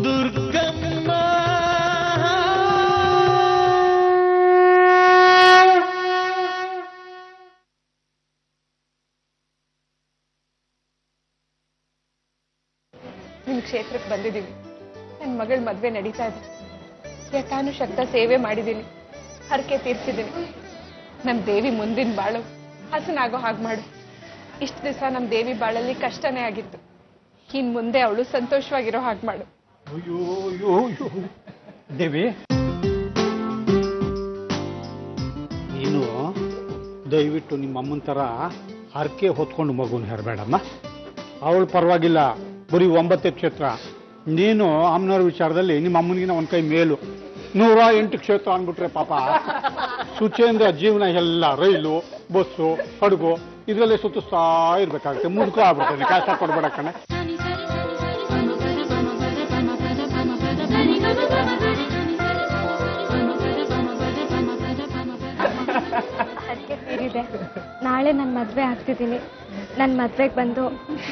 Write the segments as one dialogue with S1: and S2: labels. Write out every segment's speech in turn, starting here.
S1: ದುರ್ಗಮ್ಮ
S2: ನಿಮ್ ಕ್ಷೇತ್ರಕ್ಕೆ ಬಂದಿದ್ದೀವಿ. ನನ್ನ ಮಗಳ ಮದ್ವೆ ನಡೀತಾ ಇದೆ. ಯಥಾನುಶಕ್ತ ಸೇವೆ ಮಾಡಿದ್ದೀನಿ, ಹರಕೆ ತೀರ್ಸಿದ್ದೀನಿ. ನಮ್ ದೇವಿ ಮುಂದಿನ ಬಾಳು ಹಸನಾಗೋ ಹಾಗೆ ಮಾಡು. ಇಷ್ಟು ದಿವಸ ನಮ್ ದೇವಿ ಬಾಳಲ್ಲಿ ಕಷ್ಟನೇ ಆಗಿತ್ತು. ಇನ್ ಮುಂದೆ ಅವಳು ಸಂತೋಷವಾಗಿರೋ ಹಾಗೆ ಮಾಡು.
S3: ದೇವಿ, ನೀನು ದಯವಿಟ್ಟು ನಿಮ್ಮ ಅಮ್ಮನ ಥರ ಹರಕೆ ಹೊತ್ಕೊಂಡು ಮಗುನ ಹೆರಬೇಡಮ್ಮ. ಅವಳು ಪರವಾಗಿಲ್ಲ, ಬರೀ 9 ಕ್ಷೇತ್ರ. ನೀನು ಅಮ್ಮನವ್ರ ವಿಚಾರದಲ್ಲಿ ನಿಮ್ಮ ಅಮ್ಮನಿಗಿನ ಒಂದು ಕೈ ಮೇಲು. 108 ಕ್ಷೇತ್ರ ಅಂದ್ಬಿಟ್ರೆ ಪಾಪ ಶುಚಿಯಿಂದ ಜೀವನ ಎಲ್ಲ ರೈಲು, ಬಸ್ಸು, ಹಡಗು ಇದರಲ್ಲೇ ಸುತ್ತಿಸ್ತಾ ಇರ್ಬೇಕಾಗುತ್ತೆ. ಮುದುಕ ಆಗ್ಬಿಡ್ತದೆ. ಕಷ್ಟ ಕೊಡ್ಬೇಡ ಕಣೆ.
S4: ಅದಕ್ಕೆ ಸೇರಿದೆ. ನಾಳೆ ನನ್ನ ಮದುವೆ ಆಗ್ತಿದ್ದೀನಿ. ನನ್ನ ಮದುವೆಗೆ ಬಂದು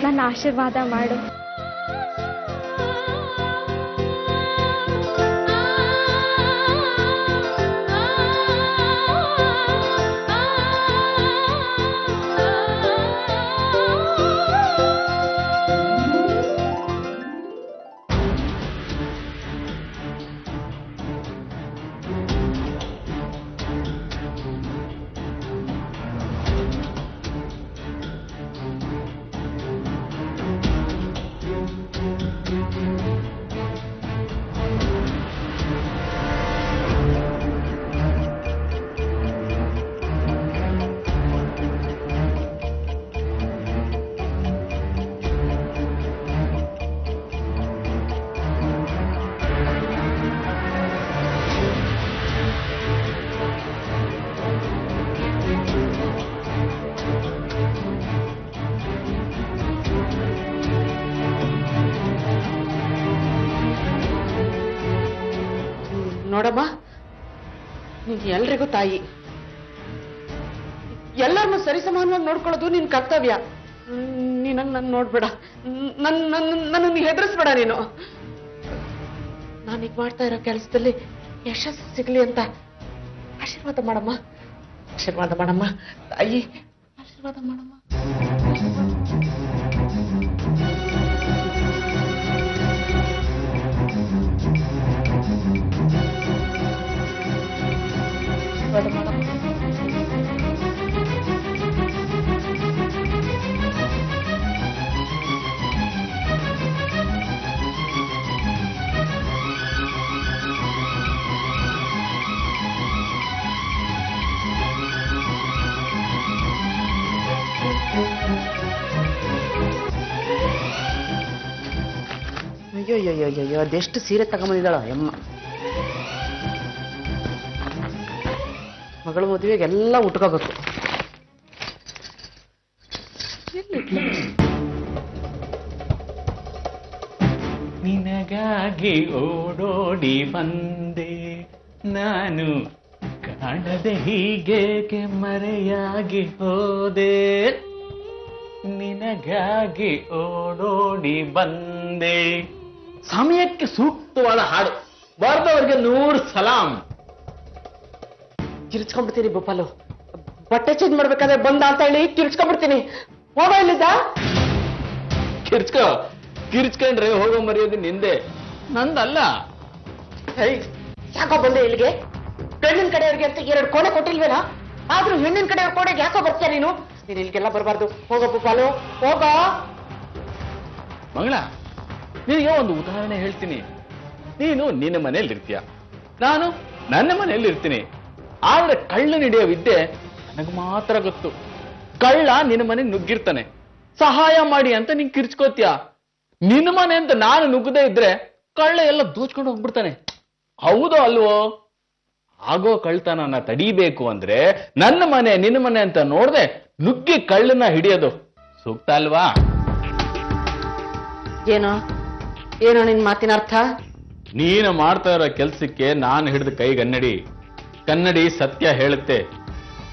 S4: ನನ್ನ ಆಶೀರ್ವಾದ ಮಾಡು.
S5: ನೋಡಮ್ಮ, ನೀನ್ ಎಲ್ರಿಗೂ ತಾಯಿ. ಎಲ್ಲರನ್ನೂ ಸರಿಸಮಾನವಾಗಿ ನೋಡ್ಕೊಳ್ಳೋದು ನಿನ್ ಕರ್ತವ್ಯ. ನೀನಂಗ್ ನನ್ ನೋಡ್ಬೇಡ, ನನ್ನನ್ನು ಹೆದರಿಸ್ಬೇಡ. ನೀನು ನಾನೀಗ ಮಾಡ್ತಾ ಇರೋ ಕೆಲಸದಲ್ಲಿ ಯಶಸ್ಸು ಸಿಗ್ಲಿ ಅಂತ ಆಶೀರ್ವಾದ ಮಾಡಮ್ಮ. ಆಶೀರ್ವಾದ ಮಾಡಮ್ಮ ತಾಯಿ, ಆಶೀರ್ವಾದ ಮಾಡಮ್ಮ. ಅಯ್ಯೋ, ಅದೆಷ್ಟು ಸೀರೆ ತಗೊಂಬಂದಿದ್ದಾಳ ಅಮ್ಮ. ಮಗಳ ಮದುವೆಗೆ ಎಲ್ಲ ಉಟ್ಕೋಬೇಕು.
S1: ನಿನಗಾಗಿ ಓಡೋಡಿ ಬಂದೆ ನಾನು, ಕಾಣದೆ ಹೀಗೇಕೆ ಮರೆಯಾಗಿ ಹೋದೆ. ನಿನಗಾಗಿ ಓಡೋಡಿ ಬಂದೆ. ಸಮಯಕ್ಕೆ ಸೂಕ್ತವಾದ ಹಾಡು, ಬಾರ್ದವ್ರಿಗೆ 100 ಸಲಾಂ.
S5: ಕಿರ್ಚ್ಕೊಂಡ್ಬಿಡ್ತೀನಿ ಗೋಪಾಲು. ಬಟ್ಟೆ ಚೇಂಜ್ ಮಾಡ್ಬೇಕಾದ್ರೆ ಬಂದ ಅಂತ ಹೇಳಿ ಕಿರ್ಚ್ಕೊಂಡ್ಬಿಡ್ತೀನಿ. ಹೋಗ ಇಲ್ಲಿದ್ದ.
S1: ಕಿರ್ಚ್ಕೊಂಡ್ರೆ ಹೋಗೋ ಮರ್ಯಾದೆ ನಿಂದೆ, ನಂದಲ್ಲ.
S5: ಯಾಕೋ ಬಂದೆ ಇಲ್ಲಿಗೆ? ಗಂಡಿನ ಕಡೆಯವ್ರಿಗೆ ಅಂತ 2 ಕೋಣೆ ಕೊಟ್ಟಿಲ್ವೇನಾ? ಆದ್ರೂ ಹೆಣ್ಣಿನ ಕಡೆಯವ್ರ ಕೋಣೆಗೆ ಯಾಕೋ ಬರ್ತೀಯ ನೀನು? ನೀನು ಇಲ್ಲಿಗೆಲ್ಲ ಬರಬಾರ್ದು. ಹೋಗೋ ಗೋಪಾಲು, ಹೋಗ.
S1: ಮಂಗಳ, ನಿನಗೆ ಒಂದು ಉದಾಹರಣೆ ಹೇಳ್ತೀನಿ. ನೀನು ನಿನ್ನ ಮನೆಯಲ್ಲಿ ಇರ್ತೀಯ, ನಾನು ನನ್ನ ಮನೆಯಲ್ಲಿ ಇರ್ತೀನಿ. ಆದ್ರೆ ಕಳ್ಳನ ಹಿಡಿಯೋ ವಿದ್ಯೆ ನನಗೆ ಮಾತ್ರ ಗೊತ್ತು. ಕಳ್ಳ ನಿನ್ನ ಮನೆಗೆ ನುಗ್ಗಿರ್ತಾನೆ, ಸಹಾಯ ಮಾಡಿ ಅಂತ ನೀನ್ ಕಿರ್ಚ್ಕೋತೀಯ. ನಿನ್ನ ಮನೆ ಅಂತ ನಾನು ನುಗ್ಗದೇ ಇದ್ರೆ ಕಳ್ಳ ಎಲ್ಲ ದೂಚ್ಕೊಂಡು ಹೋಗ್ಬಿಡ್ತಾನೆ. ಹೌದೋ ಅಲ್ವೋ? ಆಗೋ ಕಳ್ತನನ ತಡೀಬೇಕು ಅಂದ್ರೆ ನನ್ನ ಮನೆ ನಿನ್ನ ಮನೆ ಅಂತ ನೋಡ್ದೆ ನುಗ್ಗಿ ಕಳ್ಳನ ಹಿಡಿಯೋದು ಸೂಕ್ತ ಅಲ್ವಾ?
S5: ಏನೋ ನಿನ್ ಮಾತಿನ ಅರ್ಥ?
S1: ನೀನು ಮಾಡ್ತಾ ಇರೋ ಕೆಲ್ಸಕ್ಕೆ ನಾನು ಹಿಡಿದ ಕೈಗನ್ನಡಿ. ಕನ್ನಡಿ ಸತ್ಯ ಹೇಳುತ್ತೆ.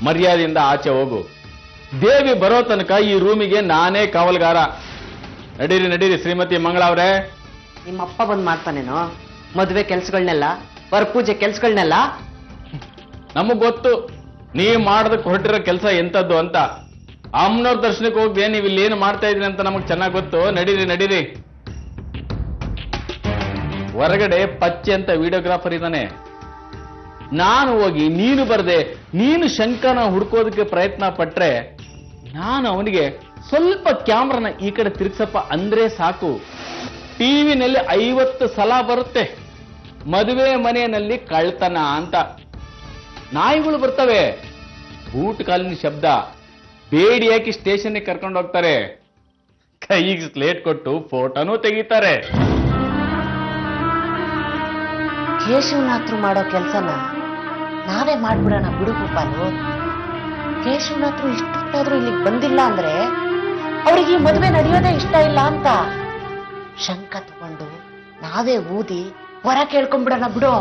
S1: ಮರ್ಯಾದೆಯಿಂದ ಆಚೆ ಹೋಗು. ದೇವಿ ಬರೋ ತನಕ ಈ ರೂಮಿಗೆ ನಾನೇ ಕಾವಲುಗಾರ. ನಡೀರಿ ಶ್ರೀಮತಿ ಮಂಗಳ ಅವ್ರೆ.
S5: ನಿಮ್ಮಪ್ಪ ಬಂದ್ ಮಾಡ್ತಾನೇನೋ ಮದುವೆ ಕೆಲ್ಸಗಳನ್ನೆಲ್ಲ ವರಪೂಜೆ ಕೆಲ್ಸಗಳನ್ನೆಲ್ಲ?
S1: ನಮಗ್ ಗೊತ್ತು ನೀವ್ ಮಾಡೋದಕ್ಕೆ ಹೊರಟಿರೋ ಕೆಲಸ ಎಂತದ್ದು ಅಂತ. ಅಮ್ಮನವ್ರ ದರ್ಶನಕ್ಕೆ ಹೋಗಿ ನೀವು ಇಲ್ಲಿ ಏನು ಮಾಡ್ತಾ ಇದೀನಿ ಅಂತ ನಮಗ್ ಚೆನ್ನಾಗ್ ಗೊತ್ತು. ನಡೀರಿ ನಡೀರಿ. ಹೊರಗಡೆ ಪಚ್ಚೆ ಅಂತ ವಿಡಿಯೋಗ್ರಾಫರ್ ಇದ್ದಾನೆ. ನಾನು ಹೋಗಿ ನೀನು ಬರ್ದೆ ನೀನು ಶಂಕನ ಹುಡ್ಕೋದಕ್ಕೆ ಪ್ರಯತ್ನ ಪಟ್ರೆ ನಾನು ಅವನಿಗೆ ಸ್ವಲ್ಪ ಕ್ಯಾಮ್ರಾನ ಈ ಕಡೆ ತಿರ್ಗ್ಸಪ್ಪ ಅಂದ್ರೆ ಸಾಕು, ಟಿವಿನಲ್ಲಿ 50 ಸಲ ಬರುತ್ತೆ ಮದುವೆ ಮನೆಯಲ್ಲಿ ಕಳ್ತನ ಅಂತ. ನಾಯಿಗಳು ಬರ್ತವೆ, ಬೂಟ್ ಕಾಲಿನ ಶಬ್ದ, ಬೇಡಿ ಹಾಕಿ ಸ್ಟೇಷನ್ಗೆ ಕರ್ಕೊಂಡು ಹೋಗ್ತಾರೆ, ಕೈಗೆ ಸ್ಲೇಟ್ ಕೊಟ್ಟು ಫೋಟೋನೂ ತೆಗಿತಾರೆ.
S5: ಕೇಶವನಾಥ್ರು ಮಾಡೋ ಕೆಲ್ಸನ ನಾವೇ ಮಾಡ್ಬಿಡೋಣ ಬಿಡು ಗೋಪಾಲು. ಕೇಶವನಾಥ್ರು ಇಷ್ಟೊತ್ತಾದ್ರೂ ಇಲ್ಲಿಗೆ ಬಂದಿಲ್ಲ ಅಂದ್ರೆ ಅವ್ರಿಗೆ ಈ ಮದುವೆ ನಡೆಯೋದೇ ಇಷ್ಟ ಇಲ್ಲ ಅಂತ. ಶಂಕ ತಗೊಂಡು ನಾವೇ ಊದಿ ವರ ಕೇಳ್ಕೊಂಡ್ಬಿಡೋಣ ಬಿಡು.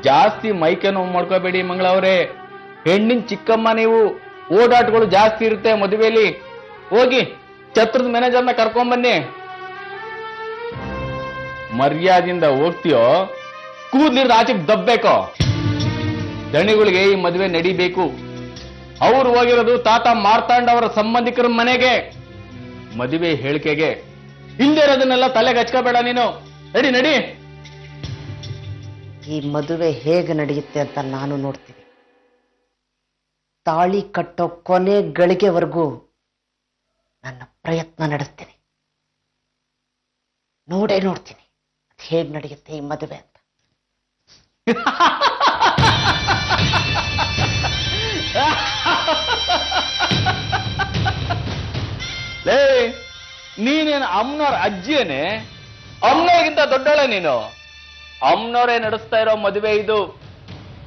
S1: ಜಾಸ್ತಿ ಮೈಕೆ ನೋವು ಮಾಡ್ಕೋಬೇಡಿ ಮಂಗಳವ್ರೆ, ಹೆಣ್ಣಿನ ಚಿಕ್ಕಮ್ಮ ನೀವು. ಓಡಾಟಗಳು ಜಾಸ್ತಿ ಇರುತ್ತೆ ಮದುವೆಯಲ್ಲಿ. ಹೋಗಿ ಛತ್ರದ ಮ್ಯಾನೇಜರ್ನ ಕರ್ಕೊಂಬನ್ನಿ. ಮರ್ಯಾದಿಂದ ಹೋಗ್ತೀಯೋ ಕೂದ್ಲಿರ್ದ ಆಚೆಗೆ ದಬ್ಬೇಕೋ. ದಣಿಗಳಿಗೆ ಈ ಮದುವೆ ನಡಿಬೇಕು. ಅವ್ರು ಹೋಗಿರೋದು ತಾತ ಮಾರ್ತಾಂಡ್ ಅವರ ಸಂಬಂಧಿಕರ ಮನೆಗೆ, ಮದುವೆ ಹೇಳಿಕೆಗೆ. ಇಲ್ದಿರೋದನ್ನೆಲ್ಲ ತಲೆಗೆ ಹಚ್ಕೋಬೇಡ ನೀನು. ನಡಿ ನಡಿ.
S5: ಈ ಮದುವೆ ಹೇಗೆ ನಡೆಯುತ್ತೆ ಅಂತ ನಾನು ನೋಡ್ತೀನಿ. ತಾಳಿ ಕಟ್ಟೋ ಕೊನೆ ಗಳಿಗೆವರೆಗೂ ನನ್ನ ಪ್ರಯತ್ನ ನಡೆಸ್ತೀನಿ. ನೋಡೇ ನೋಡ್ತೀನಿ ಅದು ಹೇಗೆ ನಡೆಯುತ್ತೆ ಈ ಮದುವೆ ಅಂತ.
S1: ಲೇ, ನೀನೇನು ಅಮ್ಮನವ್ರ ಅಜ್ಜಿಯೇನೆ? ಅಮ್ಮನವ್ರಿಗಿಂತ ದೊಡ್ಡಳೆ ನೀನು. ಅಮ್ಮನವರೇ ನಡೆಸ್ತಾ ಇರೋ ಮದುವೆ ಇದು.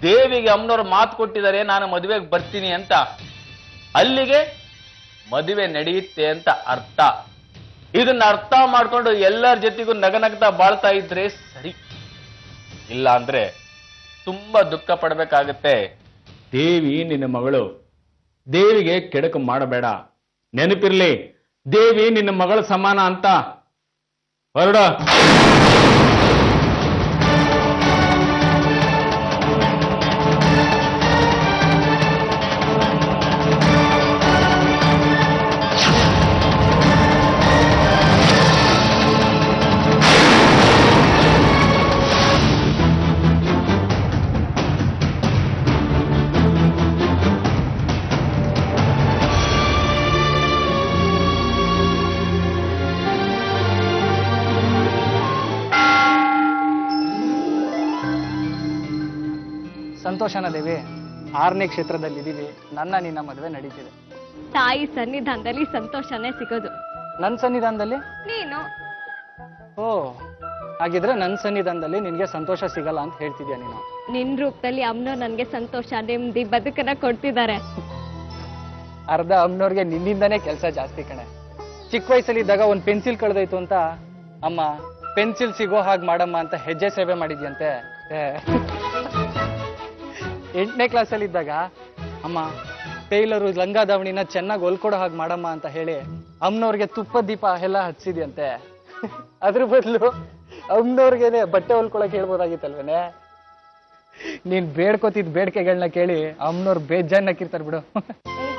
S1: ದೇವಿಗೆ ಅಮ್ಮನವ್ರು ಮಾತು ಕೊಟ್ಟಿದ್ದಾರೆ ನಾನು ಮದುವೆಗೆ ಬರ್ತೀನಿ ಅಂತ. ಅಲ್ಲಿಗೆ ಮದುವೆ ನಡೆಯುತ್ತೆ ಅಂತ ಅರ್ಥ. ಇದನ್ನ ಅರ್ಥ ಮಾಡ್ಕೊಂಡು ಎಲ್ಲರ ಜೊತೆಗೂ ನಗನಗ್ತಾ ಬಾಳ್ತಾ ಇದ್ರೆ ಸರಿ. ಇಲ್ಲ ಅಂದ್ರೆ ತುಂಬಾ ದುಃಖ ಪಡ್ಬೇಕಾಗತ್ತೆ. ದೇವಿ ನಿನ್ನ ಮಗಳು, ದೇವಿಗೆ ಕೆಡಕು ಮಾಡಬೇಡ. ನೆನಪಿರ್ಲಿ, ದೇವಿ ನಿನ್ನ ಮಗಳ ಸಮಾನ ಅಂತ. ಹೊರಡ.
S6: ಸಂತೋಷನ ದೇವಿ, 6ನೇ ಕ್ಷೇತ್ರದಲ್ಲಿದ್ದೀವಿ. ನನ್ನ ನಿನ್ನ ಮದುವೆ ನಡೀತಿದೆ.
S4: ತಾಯಿ ಸನ್ನಿಧಾನದಲ್ಲಿ ಸಂತೋಷನೇ ಸಿಗೋದು.
S6: ನನ್ನ ಸನ್ನಿಧಾನದಲ್ಲಿ?
S4: ನೀನು
S6: ಓ, ಹಾಗಿದ್ರೆ ನನ್ನ ಸನ್ನಿಧಾನದಲ್ಲಿ ನಿನ್ಗೆ ಸಂತೋಷ ಸಿಗಲ್ಲ ಅಂತ ಹೇಳ್ತಿದ್ಯಾ ನೀನು?
S4: ನಿನ್ ರೂಪದಲ್ಲಿ ಅಮ್ಮನವ್ರು ನನ್ಗೆ ಸಂತೋಷ, ನೆಮ್ಮದಿ, ಬದುಕನ್ನ ಕೊಡ್ತಿದ್ದಾರೆ.
S6: ಅರ್ಧ ಅಮ್ಮನವ್ರಿಗೆ ನಿನ್ನಿಂದಾನೇ ಕೆಲಸ ಜಾಸ್ತಿ ಕಣೆ. ಚಿಕ್ಕ ವಯಸ್ಸಲ್ಲಿದ್ದಾಗ ಒಂದು ಪೆನ್ಸಿಲ್ ಕಳೆದೋಯ್ತು ಅಂತ ಅಮ್ಮ ಪೆನ್ಸಿಲ್ ಸಿಗೋ ಹಾಗೆ ಮಾಡಮ್ಮ ಅಂತ ಹೆಜ್ಜೆ ಸೇವೆ ಮಾಡಿದ್ಯಂತೆ. 8ನೇ ಕ್ಲಾಸಲ್ಲಿ ಇದ್ದಾಗ ಅಮ್ಮ ಟೈಲರು ಲಂಗ ದಾವಣಿನ ಚೆನ್ನಾಗಿ ಹೊಲ್ಕೊಡೋ ಹಾಗೆ ಮಾಡಮ್ಮ ಅಂತ ಹೇಳಿ ಅಮ್ಮನವ್ರಿಗೆ ತುಪ್ಪದ ದೀಪ ಎಲ್ಲ ಹಚ್ಚಿದ್ಯಂತೆ. ಅದ್ರ ಬದಲು ಅಮ್ಮನವ್ರಿಗೇನೆ ಬಟ್ಟೆ ಹೊಲ್ಕೊಳಕ್ ಹೇಳ್ಬೋದಾಗಿತ್ತಲ್ವೇನೆ. ನೀನ್ ಬೇಡ್ಕೋತಿದ್ ಬೇಡಿಕೆಗಳನ್ನ ಕೇಳಿ ಅಮ್ಮನವ್ರು ಬೇಜಾನ್ ನಕ್ಕಿರ್ತಾರ ಬಿಡು.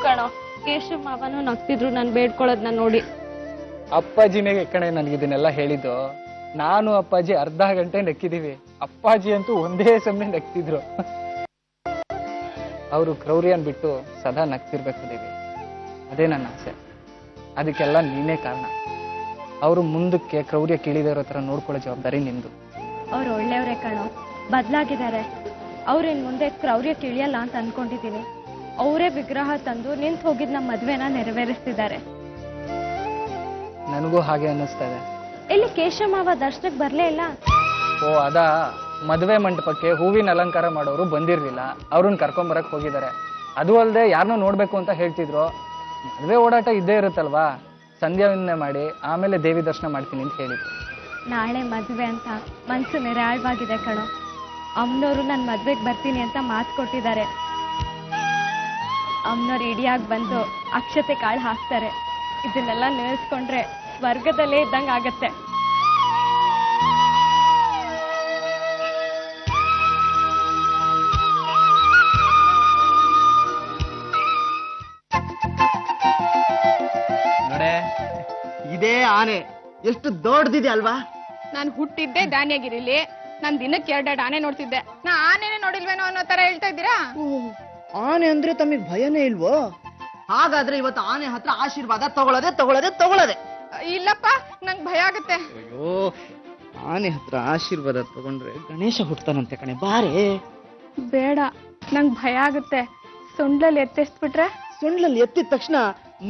S4: ಕಣೋ, ಕೇಶವ ಮಾವನು ನಗ್ತಿದ್ರು ನಾನು ಬೇಡ್ಕೊಳ್ಳೋದನ್ನ ನೋಡಿ.
S6: ಅಪ್ಪಾಜಿನೇ ಕಣೆ ನನಗಿದನ್ನೆಲ್ಲ ಹೇಳಿದ್ದು. ನಾನು ಅಪ್ಪಾಜಿ ಅರ್ಧ ಗಂಟೆ ನಕ್ಕಿದೀವಿ. ಅಪ್ಪಾಜಿ ಅಂತೂ ಒಂದೇ ಸಮಯ ನಗ್ತಿದ್ರು. ಅವರು ಕ್ರೌರ್ಯನ್ ಬಿಟ್ಟು ಸದಾ ನಗ್ತಿರ್ಬೇಕು ದೇವಿ, ಅದೇ ನನ್ನ ಆಸೆ. ಅದಕ್ಕೆಲ್ಲ ನೀನೇ ಕಾರಣ. ಅವರು ಮುಂದಕ್ಕೆ ಕ್ರೌರ್ಯ ಕೀಳಿದಿರೋ ಥರ ನೋಡ್ಕೊಳ್ಳೋ ಜವಾಬ್ದಾರಿ ನಿಂದು.
S4: ಅವ್ರು ಒಳ್ಳೆಯವರೇ ಕಣೋ, ಬದಲಾಗಿದ್ದಾರೆ. ಅವ್ರೇನ್ ಮುಂದೆ ಕ್ರೌರ್ಯ ತಿಳಿಯಲ್ಲ ಅಂತ ಅನ್ಕೊಂಡಿದ್ದೀನಿ. ಅವರೇ ವಿಗ್ರಹ ತಂದು ನಿಂತು ಹೋಗಿದ್ ನಮ್ಮ ಮದ್ವೆನ ನೆರವೇರಿಸ್ತಿದ್ದಾರೆ.
S6: ನನಗೂ ಹಾಗೆ ಅನ್ನಿಸ್ತಾ ಇದೆ.
S4: ಇಲ್ಲಿ ಕೇಶವ ಮಾವ ದರ್ಶನಕ್ಕೆ ಬರ್ಲೇ ಇಲ್ಲ.
S6: ಓ, ಅದಾ, ಮದುವೆ ಮಂಟಪಕ್ಕೆ ಹೂವಿನ ಅಲಂಕಾರ ಮಾಡೋರು ಬಂದಿರ್ಲಿಲ್ಲ, ಅವ್ರನ್ನ ಕರ್ಕೊಂಬರಕ್ ಹೋಗಿದ್ದಾರೆ. ಅದು ಅಲ್ಲದೆ ಯಾರನ್ನೂ ನೋಡ್ಬೇಕು ಅಂತ ಹೇಳ್ತಿದ್ರು. ಮದುವೆ ಓಡಾಟ ಇದ್ದೇ ಇರುತ್ತಲ್ವಾ, ಸಂಧ್ಯಾ ವಂದನೆ ಮಾಡಿ ಆಮೇಲೆ ದೇವಿ ದರ್ಶನ ಮಾಡ್ತೀನಿ ಅಂತ ಹೇಳಿದ್ರು.
S4: ನಾಳೆ ಮದುವೆ ಅಂತ ಮನ್ಸು ನಿರಾಳವಾಗಿದೆ ಕಣೋ. ಅಮ್ಮನವರು ನನ್ನ ಮದ್ವೆಗೆ ಬರ್ತೀನಿ ಅಂತ ಮಾತು ಕೊಟ್ಟಿದ್ದಾರೆ. ಅಮ್ಮನವ್ರು ಇಡಿಯಾಗಿ ಬಂದು ಅಕ್ಷತೆ ಕಾಳು ಹಾಕ್ತಾರೆ. ಇದನ್ನೆಲ್ಲ ನೆನೆಸ್ಕೊಂಡ್ರೆ ಸ್ವರ್ಗದಲ್ಲೇ ಇದ್ದಂಗೆ ಆಗತ್ತೆ.
S7: ಇದೇ ಆನೆ ಎಷ್ಟು ದೊಡ್ಡದಿದೆ ಅಲ್ವಾ?
S2: ನಾನು ಹುಟ್ಟಿದ್ದೆ ದಾನಿಯಾಗಿರಿಲಿ. ನಾನ್ ದಿನಕ್ಕೆ 2 ಆನೆ ನೋಡ್ತಿದ್ದೆ. ನಾ ಆನೆನೇ ನೋಡಿಲ್ವೇನೋ ಅನ್ನೋ ತರ ಹೇಳ್ತಾ ಇದ್ದೀರಾ?
S7: ಆನೆ ಅಂದ್ರೆ ತಮಗೆ ಭಯನೇ ಇಲ್ವೋ? ಹಾಗಾದ್ರೆ ಇವತ್ತು ಆನೆ ಹತ್ರ ಆಶೀರ್ವಾದ ತಗೊಳ್ಳೋದೆ.
S2: ಇಲ್ಲಪ್ಪ, ನಂಗ್ ಭಯ ಆಗುತ್ತೆ.
S7: ಅಯ್ಯೋ, ಆನೆ ಹತ್ರ ಆಶೀರ್ವಾದ ತಗೊಂಡ್ರೆ ಗಣೇಶ ಹುಡ್ತಾನಂತೆ ಕಣೆ, ಬಾರೆ.
S2: ಬೇಡ, ನಂಗ್ ಭಯ ಆಗುತ್ತೆ. ಸೊಂಡ್ಲಲ್ಲಿ ಎತ್ತಿಸ್ಬಿಟ್ರೆ?
S7: ಸೊಂಡ್ಲಲ್ಲಿ ಎತ್ತಿದ ತಕ್ಷಣ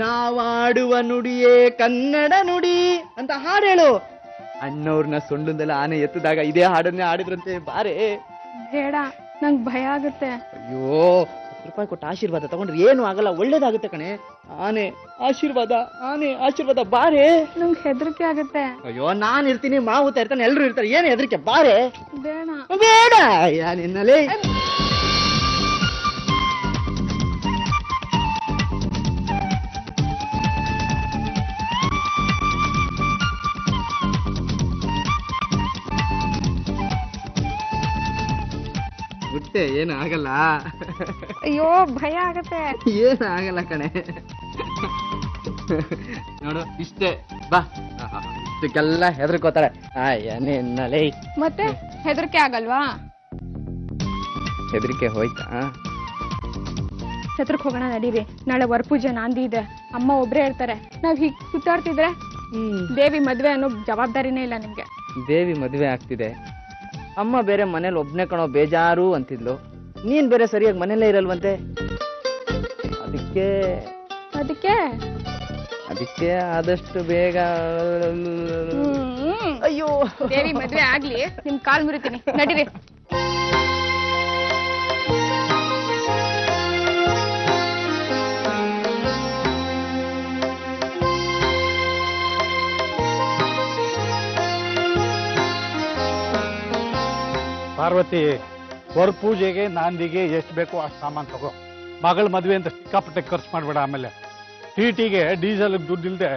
S7: ನಾವಾಡುವ ನುಡಿಯೇ ಕನ್ನಡ ನುಡಿ ಅಂತ ಹಾಡು ಹೇಳು. ಅಣ್ಣವ್ರನ್ನ ಸೊಂಡ್ಲದಲ್ಲ ಆನೆ ಎತ್ತಿದಾಗ ಇದೇ ಹಾಡನ್ನೇ ಆಡಿದ್ರಂತೆ, ಬಾರೆ.
S2: ಬೇಡ, ನಂಗ್ ಭಯ ಆಗುತ್ತೆ.
S7: ಅಯ್ಯೋ, 10 ರೂಪಾಯಿ ಕೊಟ್ಟು ಆಶೀರ್ವಾದ ತಗೊಂಡ್ರೆ ಏನು ಆಗಲ್ಲ, ಒಳ್ಳೇದಾಗುತ್ತೆ ಕಣೆ. ಆನೆ ಆಶೀರ್ವಾದ ಬಾರೆ.
S2: ನಂಗ್ ಹೆದರಿಕೆ ಆಗುತ್ತೆ.
S7: ಅಯ್ಯೋ, ನಾನ್ ಇರ್ತೀನಿ, ಮಾವುತ ಇರ್ತಾನೆ, ಎಲ್ರು ಇರ್ತಾರೆ, ಏನು ಹೆದರಿಕೆ, ಬಾರೆ.
S2: ಬೇಡ
S7: ನಿನ್ನಲ್ಲಿ ಮುಟ್ಟೆ, ಏನು ಆಗಲ್ಲ.
S2: ಅಯ್ಯೋ, ಭಯ ಆಗತ್ತೆ.
S7: ಏನು ಆಗಲ್ಲ ಕಣೆ. ನೋಡು, ಇಷ್ಟೇ, ಬಾ. ಇಷ್ಟಕ್ಕೆಲ್ಲ ಹೆದರ್ಕೋತಾಳೆ. ನಿನ್ನಲೇ
S2: ಮತ್ತೆ ಹೆದರಿಕೆ ಆಗಲ್ವಾ?
S7: ಹೆದರಿಕೆ ಹೋಯ್ತಾ?
S2: ಛತ್ರಕ್ ಹೋಗೋಣ ನಡೀರಿ. ನಾಳೆ ವರಪೂಜೆ ನಾಂದಿ ಇದೆ. ಅಮ್ಮ ಒಬ್ರೇ ಇರ್ತಾರೆ. ನಾವ್ ಹೀಗ್ ಸುತ್ತಾಡ್ತಿದ್ರೆ ದೇವಿ ಮದ್ವೆ ಅನ್ನೋ ಜವಾಬ್ದಾರಿನೇ ಇಲ್ಲ ನಿಮ್ಗೆ.
S7: ದೇವಿ ಮದ್ವೆ ಆಗ್ತಿದೆ, ಅಮ್ಮ ಬೇರೆ ಮನೇಲಿ ಒಬ್ನೇ ಕಣೋ ಬೇಜಾರು ಅಂತಿದ್ಲು. ನೀನ್ ಬೇರೆ ಸರಿಯಾಗಿ ಮನೇಲೇ ಇರಲ್ವಂತೆ. ಅದಕ್ಕೆ ಆದಷ್ಟು ಬೇಗ.
S2: ಅಯ್ಯೋ, ದೇವಿ ಮದ್ವೆ ಆಗ್ಲಿ, ನಿಮ್ ಕಾಲ್ ಮುರಿತೀನಿ, ನಡೀರಿ.
S3: ಪಾರ್ವತಿ, ವರ ಪೂಜೆಗೆ ನಾಂದಿಗೆ ಎಷ್ಟು ಬೇಕೋ ಅಷ್ಟು ಸಾಮಾನು ತಗೋ. ಮಗಳ ಮದುವೆ ಅಂತ ಸಿಕ್ಕಾಪಟ್ಟೆ ಖರ್ಚು ಮಾಡ್ಬೇಡ. ಆಮೇಲೆ ಟಿಟಿಗೆ ಡೀಸೆಲ್ ದುಡ್ಡು ಇಲ್ದೆ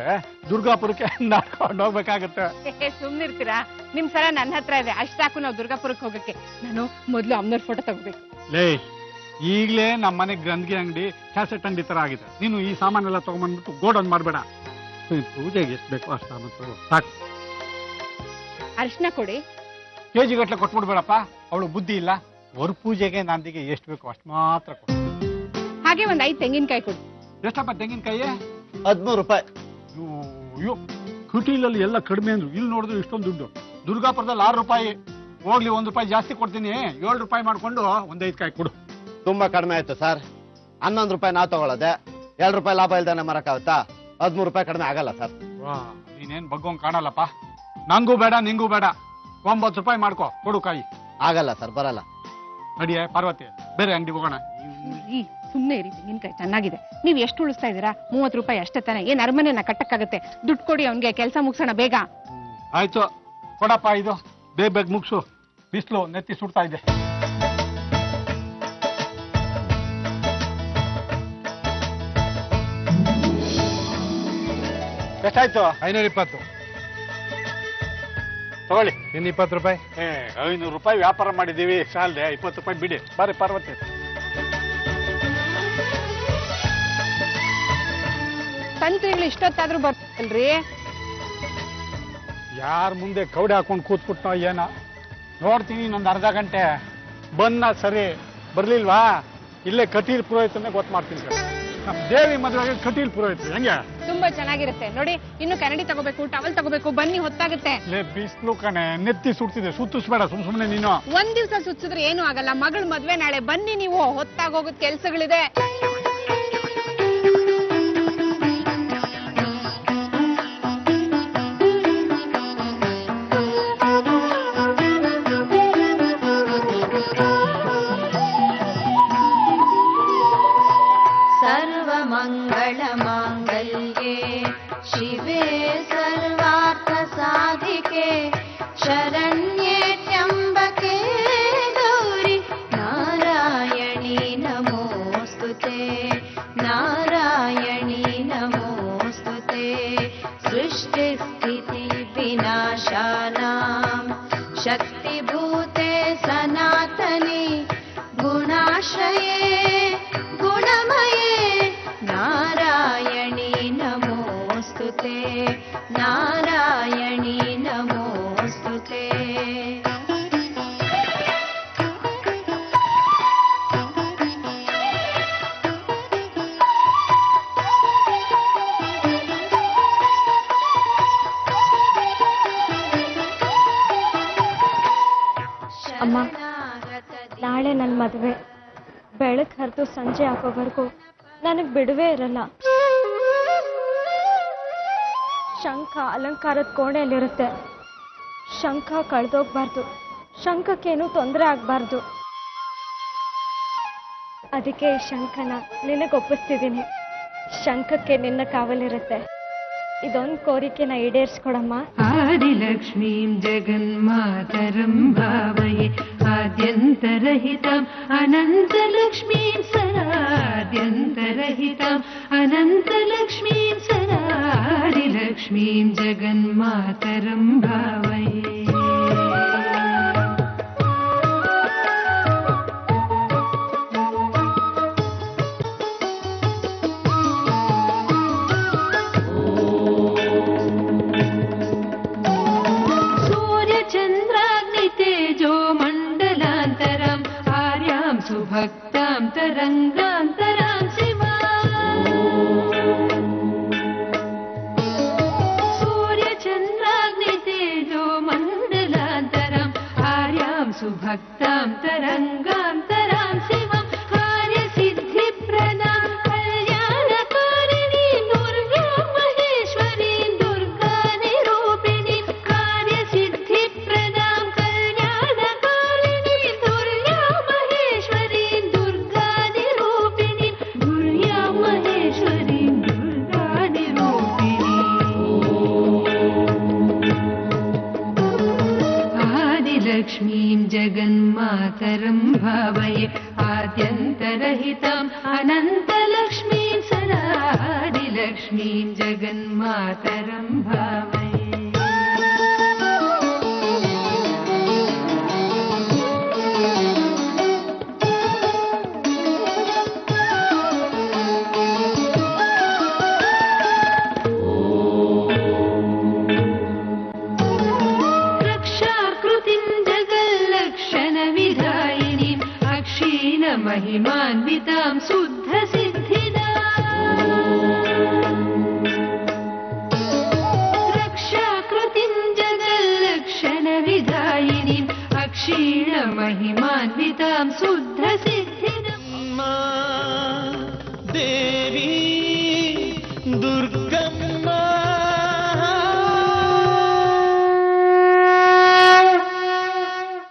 S3: ದುರ್ಗಾಪುರಕ್ಕೆ ನಡ್ಕೊಂಡು ಹೋಗ್ಬೇಕಾಗತ್ತೆ.
S2: ಸುಮ್ನಿರ್ತೀರಾ? ನಿಮ್ ಸಲ ನನ್ನ ಹತ್ರ ಇದೆ, ಅಷ್ಟಾಕು ನಾವು ದುರ್ಗಾಪುರಕ್ಕೆ ಹೋಗಕ್ಕೆ. ನಾನು ಮೊದ್ಲು ಅಮ್ಮನವ್ರ ಫೋಟೋ ತಗೋಬೇಕು.
S3: ಲೇ, ಈಗಲೇ ನಮ್ಮ ಮನೆ ಗಂದಿಗೆ ಅಂಗಡಿ, ಕ್ಯಾಸೆಟ್ ಅಂಗಡಿ ತರ ಆಗಿದೆ. ನೀನು ಈ ಸಾಮಾನೆಲ್ಲ ತಗೊಂಡ್ಬಂದ್ಬಿಟ್ಟು ಗೋಡನ್ ಮಾಡ್ಬೇಡ. ಪೂಜೆಗೆ ಎಷ್ಟು ಬೇಕೋ ಅಷ್ಟು ಸಾಮಾನು ತಗೋ, ಸಾಕು.
S2: ಅರ್ಶನ ಕೊಡಿ.
S3: ಕೆಜಿ ಗಟ್ಲೆ ಕೊಟ್ಬಿಡ್ಬೇಡಪ್ಪ, ಅವಳು ಬುದ್ಧಿ ಇಲ್ಲ. ವರ ಪೂಜೆಗೆ ನಾಂದಿಗೆ ಎಷ್ಟು ಬೇಕೋ ಅಷ್ಟು ಮಾತ್ರ ಕೊಡು.
S2: ಹಾಗೆ ಒಂದ್ 5 ತೆಂಗಿನಕಾಯಿ ಕೊಡಿ.
S3: ಎಷ್ಟಪ್ಪ ತೆಂಗಿನಕಾಯಿ?
S7: 13 ರೂಪಾಯಿ.
S3: ಅಯ್ಯೋ, ಕುಟೀಲಲ್ಲಿ ಎಲ್ಲ ಕಡಿಮೆ ಅಂದ್ರು, ಇಲ್ಲಿ ನೋಡಿದ್ರು ಇಷ್ಟೊಂದು ದುಡ್ಡು. ದುರ್ಗಾಪುರದಲ್ಲಿ 6 ರೂಪಾಯಿ. ಹೋಗ್ಲಿ, 1 ರೂಪಾಯಿ ಜಾಸ್ತಿ ಕೊಡ್ತೀನಿ. 7 ರೂಪಾಯಿ ಮಾಡ್ಕೊಂಡು ಒಂದು 5 ಕಾಯಿ ಕೊಡು.
S8: ತುಂಬಾ ಕಡಿಮೆ ಆಯ್ತು ಸರ್. 11 ರೂಪಾಯಿ ನಾವು ತಗೊಳ್ಳೋದೆ. 2 ರೂಪಾಯಿ ಲಾಭ ಇಲ್ದಾನೆ ಮರಕ್ಕಾಗುತ್ತಾ? 13 ರೂಪಾಯಿ ಕಡಿಮೆ ಆಗಲ್ಲ ಸರ್.
S3: ನೀನೇನ್ ಬಗ್ಗೋಂಗ್ ಕಾಣಲ್ಲಪ್ಪ. ನಂಗೂ ಬೇಡ, ನಿಂಗೂ ಬೇಡ. 9 ರೂಪಾಯಿ ಮಾಡ್ಕೋ, ಕೊಡು ಕಾಯಿ.
S8: ಆಗಲ್ಲ ಸರ್, ಬರಲ್ಲ.
S3: ನಡಿಯೇ ಪಾರ್ವತಿ, ಬೇರೆ ಅಂಗಡಿ ಹೋಗೋಣ.
S2: ಸುಮ್ನೆ ಇರಿ, ತೆಂಗಿನಕಾಯಿ ಚೆನ್ನಾಗಿದೆ. ನೀವ್ ಎಷ್ಟು ಉಳಿಸ್ತಾ ಇದೀರಾ? 30 ರೂಪಾಯಿ ಅಷ್ಟೇ ತಾನೆ. ಏನ್ ಅರಮನೆನ ಕಟ್ಟಕ್ಕಾಗತ್ತೆ? ದುಡ್ಡು ಕೊಡಿ ಅವನ್ಗೆ, ಕೆಲಸ ಮುಗಿಸೋಣ ಬೇಗ.
S3: ಆಯ್ತು, ಕೊಡಪ್ಪ. ಇದು ಬೇಗ ಮುಗಿಸು, ಬಿಸಿಲು ನೆತ್ತಿ ಸುಡ್ತಾ ಇದೆ. ಎಷ್ಟಾಯ್ತು?
S9: 520.
S3: ತಗೊಳ್ಳಿ.
S9: ಇನ್ನು 20 ರೂಪಾಯಿ.
S3: 500 ರೂಪಾಯಿ ವ್ಯಾಪಾರ ಮಾಡಿದ್ದೀವಿ, ಸಾಲದೆ 20 ರೂಪಾಯಿ ಬಿಡಿ. ಬಾರಿ ಪಾರ್ವತಿ.
S2: ತಂತ್ರಿಗಳು ಇಷ್ಟೊತ್ತಾದ್ರೂ ಬರ್ತಲ್ರಿ.
S3: ಯಾರ ಮುಂದೆ ಕೌಡೆ ಹಾಕೊಂಡು ಕೂತ್ಬಿಟ್ನೋ ಏನೋ. ನೋಡ್ತೀನಿ ಇನ್ನೊಂದು ಅರ್ಧ ಗಂಟೆ. ಬಂದ ಸರಿ, ಬರ್ಲಿಲ್ವಾ ಇಲ್ಲೇ ಕಟೀಲ್ ಪುರೋಹಿತನೇ ಗೊತ್ತು ಮಾಡ್ತೀನಿ ಸರ್. ದೇವಿ ಮದುವೆಗೆ ಕಟೀಲ್ ಪುರೋಹಿತರು ಹೆಂಗೆ?
S2: ತುಂಬಾ ಚೆನ್ನಾಗಿರುತ್ತೆ ನೋಡಿ. ಇನ್ನು ಕನ್ನಡಿ ತಗೋಬೇಕು, ಟವಲ್ ತಗೋಬೇಕು, ಬನ್ನಿ ಹೊತ್ತಾಗುತ್ತೆ.
S3: ಬಿಸ್ಲು ಕಣೆ, ನೆತ್ತಿ ಸುಡ್ತಿದೆ. ಸುತ್ತಿಸ್ಬೇಡ ಸುಮ್ನೆ ನೀನು.
S2: ಒಂದ್ ದಿವ್ಸ ಸುತ್ತಿದ್ರೆ ಏನು ಆಗಲ್ಲ. ಮಗಳ ಮದ್ವೆ ನಾಳೆ, ಬನ್ನಿ ನೀವು. ಹೊತ್ತಾಗೋಗದ್ ಕೆಲ್ಸಗಳಿದೆ.
S10: सर्वमङ्गलमाङ्गल्ये शिवे सर्वार्थसाधिके शरण्ये त्र्यम्बके गौरि नारायणी नमोऽस्तुते नारायणी नमोऽस्तुते सृष्टिस्थितिविनाशानां शक्तिभूते सनातने गुणाश्रये गुणमये नारायणी नमोऽस्तुते ते नारायणी नमोऽस्तु ते
S4: ಅಮ್ಮ, ನಾಳೆ ನನ್ನ ಮದುವೆ. ಬೆಳಗ್ಗೆ ಹರಿದು ಸಂಜೆ ಆಗೋವರೆಗೂ ನನಗೆ ಬಿಡುವೇ ಇರಲ್ಲ. ಶಂಖ ಅಲಂಕಾರದ ಕೋಣೆಯಲ್ಲಿರುತ್ತೆ. ಶಂಖ ಕಳೆದೋಗ್ಬಾರ್ದು, ಶಂಖಕ್ಕೇನು ತೊಂದರೆ ಆಗಬಾರ್ದು. ಅದಕ್ಕೆ ಈ ಶಂಖನ ನಿನಗೊಪ್ಪಿಸ್ತಿದ್ದೀನಿ. ಶಂಖಕ್ಕೆ ನಿನ್ನ ಕಾವಲಿರುತ್ತೆ. ಇದೊಂದು ಕೋರಿಕೆನ ಈಡೇರಿಸ್ಕೊಡಮ್ಮ.
S10: आदिलक्ष्मीं जगन्मातरं भावये आद्यन्तरहितम् अनन्तलक्ष्मीं सराद्यन्तरहितम् अनन्तलक्ष्मीं सरादिलक्ष्मीं जगन्मातरं भावये भक्तां तरङ्गान्तरां शिवा सूर्यचन्द्राग्नितेजो मण्डलान्तरम् आर्यां सुभक्तां तरङ्गान्तरां शिवं कार्यसिद्धिप्रदां कल्याणकारिणीं दुर्गां महेश्वरीं दुर्गानिरूपिणीं कार्यसिद्धिप्रदां कल्याणकारिणीं दुर्गां महेश्वरीं दुर्गानिरूपिणीं दुर्गां महेश्वरीं दुर्गानिरूपिणीम् आदिलक्ष्मीं जगन्मातरं भावये आद्यन्तरहितम् अनन्तलक्ष्मीं सदादिलक्ष्मीं जगन्मातरं भावये रक्षाकृतिं जगल्लक्षणविधायिनीम् अक्षीणमहिमान्वितां रक्षाकृतिं जगल्लक्षणविधायिनीम् अक्षीणमहिमान्वितां शुद्धसिद्धिदां
S7: देवी दुर्गा